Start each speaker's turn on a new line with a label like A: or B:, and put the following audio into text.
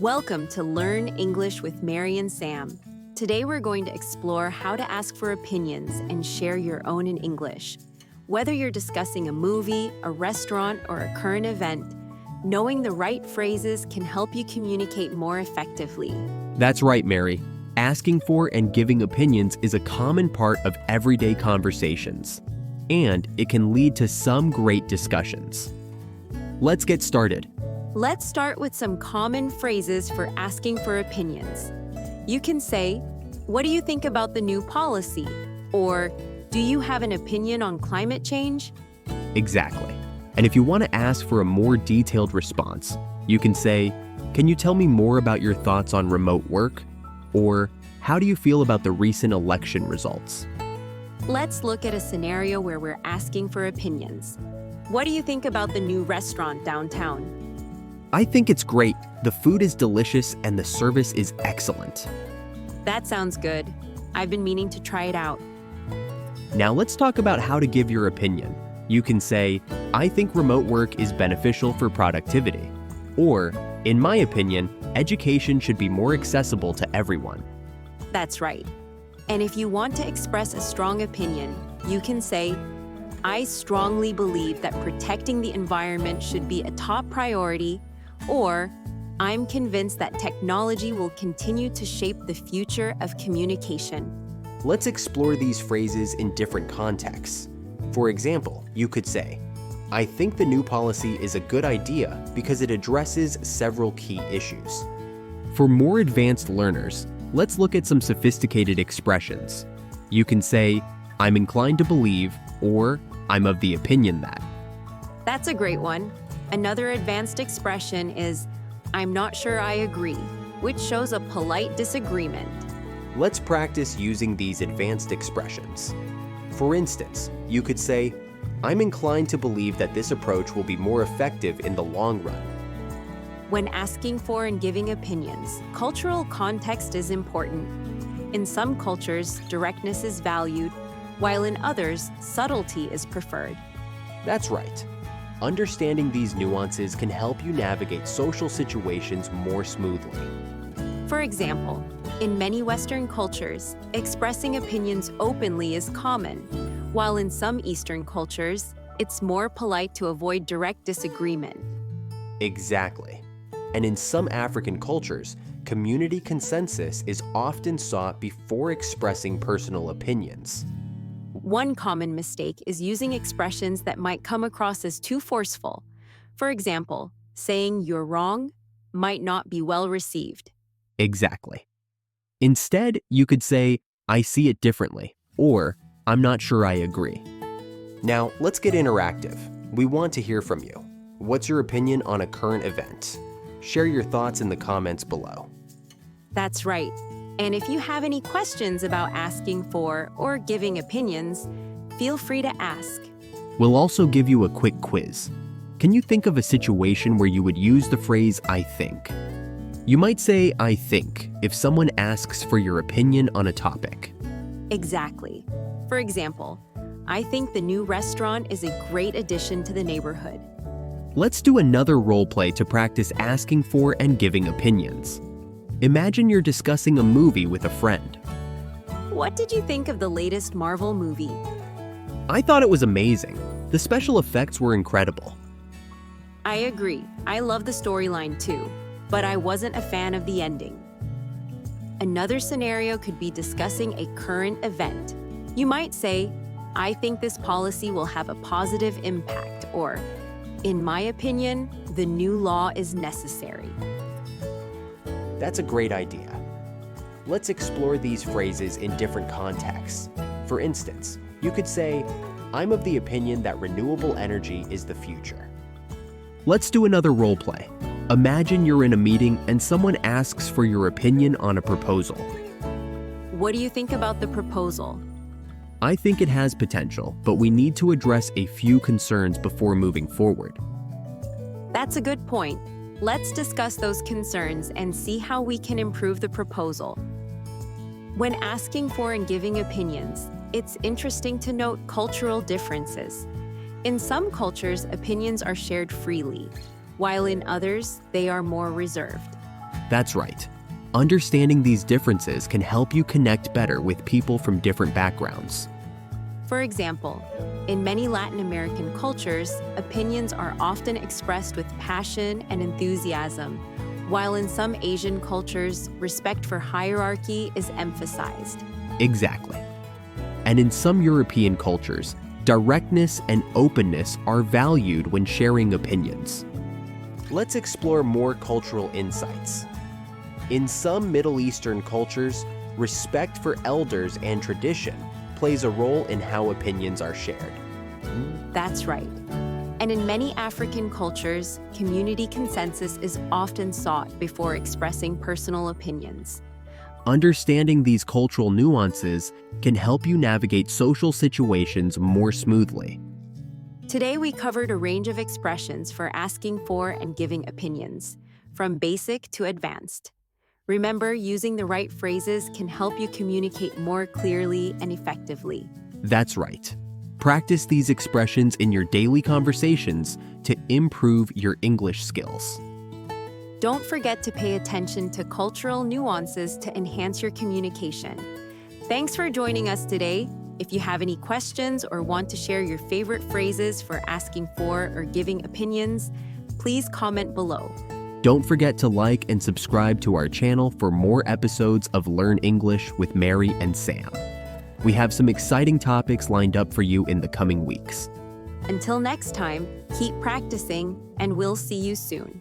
A: Welcome to Learn English with Mary and Sam. Today we're going to explore how to ask for opinions and share your own in English. Whether you're discussing a movie, a restaurant, or a current event, knowing the right phrases can help you communicate more effectively.
B: That's right, Mary. Asking for and giving opinions is a common part of everyday conversations, and it can lead to some great discussions. Let's get started.
A: Let's start with some common phrases for asking for opinions. You can say, "What do you think about the new policy?" Or, "Do you have an opinion on climate change?"
B: Exactly. And if you want to ask for a more detailed response, you can say, "Can you tell me more about your thoughts on remote work?" Or, "How do you feel about the recent election results?"
A: Let's look at a scenario where we're asking for opinions. What do you think about the new restaurant downtown?
B: I think it's great. The food is delicious and the service is excellent.
A: That sounds good. I've been meaning to try it out.
B: Now let's talk about how to give your opinion. You can say, "I think remote work is beneficial for productivity." Or, "In my opinion, education should be more accessible to everyone."
A: That's right. And if you want to express a strong opinion, you can say, "I strongly believe that protecting the environment should be a top priority," or "I'm convinced that technology will continue to shape the future of communication."
B: Let's explore these phrases in different contexts. For example, you could say, "I think the new policy is a good idea because it addresses several key issues." For more advanced learners, let's look at some sophisticated expressions. You can say, "I'm inclined to believe," or "I'm of the opinion that."
A: That's a great one. Another advanced expression is, "I'm not sure I agree," which shows a polite disagreement.
B: Let's practice using these advanced expressions. For instance, you could say, "I'm inclined to believe that this approach will be more effective in the long run."
A: When asking for and giving opinions, cultural context is important. In some cultures, directness is valued, while in others, subtlety is preferred.
B: That's right. Understanding these nuances can help you navigate social situations more smoothly.
A: For example, in many Western cultures, expressing opinions openly is common, while in some Eastern cultures, it's more polite to avoid direct disagreement.
B: Exactly. And in some African cultures, community consensus is often sought before expressing personal opinions.
A: One common mistake is using expressions that might come across as too forceful. For example, saying "you're wrong" might not be well received.
B: Exactly. Instead, you could say, "I see it differently," or "I'm not sure I agree." Now, let's get interactive. We want to hear from you. What's your opinion on a current event? Share your thoughts in the comments below.
A: That's right. And if you have any questions about asking for or giving opinions, feel free to ask.
B: We'll also give you a quick quiz. Can you think of a situation where you would use the phrase "I think"? You might say "I think" if someone asks for your opinion on a topic.
A: Exactly. For example, "I think the new restaurant is a great addition to the neighborhood."
B: Let's do another role play to practice asking for and giving opinions. Imagine you're discussing a movie with a friend.
A: What did you think of the latest Marvel movie?
B: "I thought it was amazing. The special effects were incredible."
A: I agree. I love the storyline too, but I wasn't a fan of the ending. Another scenario could be discussing a current event. You might say, "I think this policy will have a positive impact," or "In my opinion, the new law is necessary."
B: That's a great idea. Let's explore these phrases in different contexts. For instance, you could say, "I'm of the opinion that renewable energy is the future." Let's do another role play. Imagine you're in a meeting and someone asks for your opinion on a proposal.
A: What do you think about the proposal?
B: "I think it has potential, but we need to address a few concerns before moving forward."
A: That's a good point. Let's discuss those concerns and see how we can improve the proposal. When asking for and giving opinions, it's interesting to note cultural differences. In some cultures, opinions are shared freely, while in others, they are more reserved.
B: That's right. Understanding these differences can help you connect better with people from different backgrounds.
A: For example, in many Latin American cultures, opinions are often expressed with passion and enthusiasm, while in some Asian cultures, respect for hierarchy is emphasized.
B: Exactly. And in some European cultures, directness and openness are valued when sharing opinions. Let's explore more cultural insights. In some Middle Eastern cultures, respect for elders and tradition plays a role in how opinions are shared.
A: That's right. And in many African cultures, community consensus is often sought before expressing personal opinions.
B: Understanding these cultural nuances can help you navigate social situations more smoothly.
A: Today, we covered a range of expressions for asking for and giving opinions, from basic to advanced. Remember, using the right phrases can help you communicate more clearly and effectively.
B: That's right. Practice these expressions in your daily conversations to improve your English skills.
A: Don't forget to pay attention to cultural nuances to enhance your communication. Thanks for joining us today. If you have any questions or want to share your favorite phrases for asking for or giving opinions, please comment below.
B: Don't forget to like and subscribe to our channel for more episodes of Learn English with Mary and Sam. We have some exciting topics lined up for you in the coming weeks.
A: Until next time, keep practicing, and we'll see you soon.